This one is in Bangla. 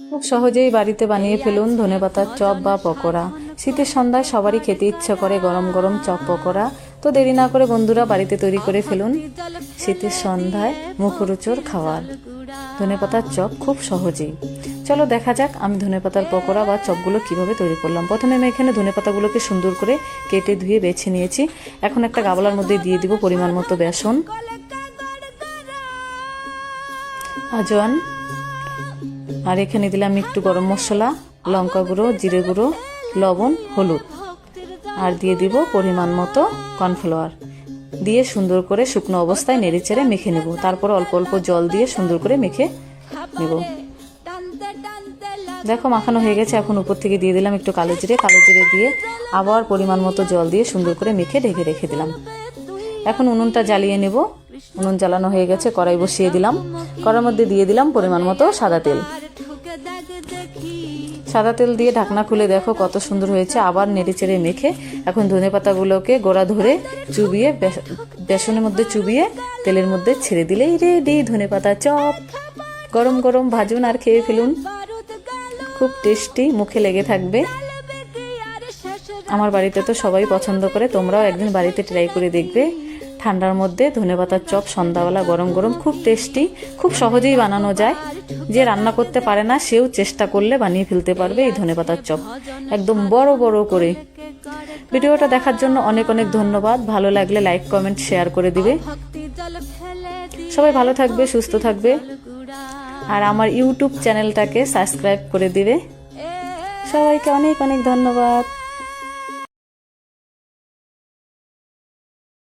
খুব সহজেই বাড়িতে বানিয়ে ফেলুন ধনেপাতার চপ বা পকোড়া। শীতের সন্ধ্যায় সবারই খেতে ইচ্ছে করে গরম গরম চপ পকোড়া। তো দেরি না করে বন্ধুরা বাড়িতে তৈরি করে ফেলুন শীতের সন্ধ্যায় মুখরোচক খাবার ধনেপাতার চপ খুব সহজেই। চলো দেখা যাক আমি ধনেপাতার পকোড়া বা চপগুলো কিভাবে তৈরি করলাম। প্রথমে আমি এখানে ধনেপাতাগুলোকে সুন্দর করে কেটে ধুয়ে বেছে নিয়েছি। এখন একটা গামলার মধ্যে দিয়ে দিব পরিমাণ মতো বেসন, আজওয়ান, আর এখানে দিলাম একটু গরম মশলা, লঙ্কা গুঁড়ো, জিরে গুঁড়ো, লবণ, হলুদ, আর দিয়ে দিব পরিমাণ মতো কর্নফ্লাওয়ার। দিয়ে সুন্দর করে শুকনো অবস্থায় নেড়েচেড়ে মেখে নেব। তারপর অল্প অল্প জল দিয়ে সুন্দর করে মেখে নেব। দেখো মাখানো হয়ে গেছে। এখন উপর থেকে দিয়ে দিলাম একটু কালো জিরে দিয়ে আবার পরিমাণ মতো জল দিয়ে সুন্দর করে মেখে ঢেকে রেখে দিলাম। এখন উনুনটা জ্বালিয়ে নেব। উনুন জ্বালানো হয়ে গেছে, কড়াই বসিয়ে দিলাম। কড়াইয়ের মধ্যে দিয়ে দিলাম পরিমাণ মতো সাদা তেল। সাদা তেল দিয়ে ঢাকনা খুলে দেখো কত সুন্দর হয়েছে। আবার নেড়েচেড়ে মেখে এখন ধনেপাতাগুলোকে গোড়া ধরে চুবিয়ে বেসনের মধ্যে চুবিয়ে তেলের মধ্যে ছেড়ে দিলেই রেডি ধনেপাতা চপ। গরম গরম ভাজুন আর খেয়ে ফেলুন, খুব টেস্টি, মুখে লেগে থাকবে। আমার বাড়িতে তো সবাই পছন্দ করে, তোমরাও একদিন বাড়িতে ট্রাই করে দেখবে। ঠান্ডার মধ্যে ধনেপাতার চপ সন্ধ্যাবেলা গরম গরম খুব টেস্টি, খুব সহজেই বানানো যায়। যে রান্না করতে পারে না সেও চেষ্টা করলে বানিয়ে ফেলতে পারবে এই ধনেপাতার চপ, একদম বড় বড় করে। ভিডিওটা দেখার জন্য অনেক অনেক ধন্যবাদ। ভালো লাগলে লাইক, কমেন্ট, শেয়ার করে দিবে। সবাই ভালো থাকবে, সুস্থ থাকবে, আর আমার ইউটিউব চ্যানেলটাকে সাবস্ক্রাইব করে দিবে। সবাইকে অনেক অনেক ধন্যবাদ।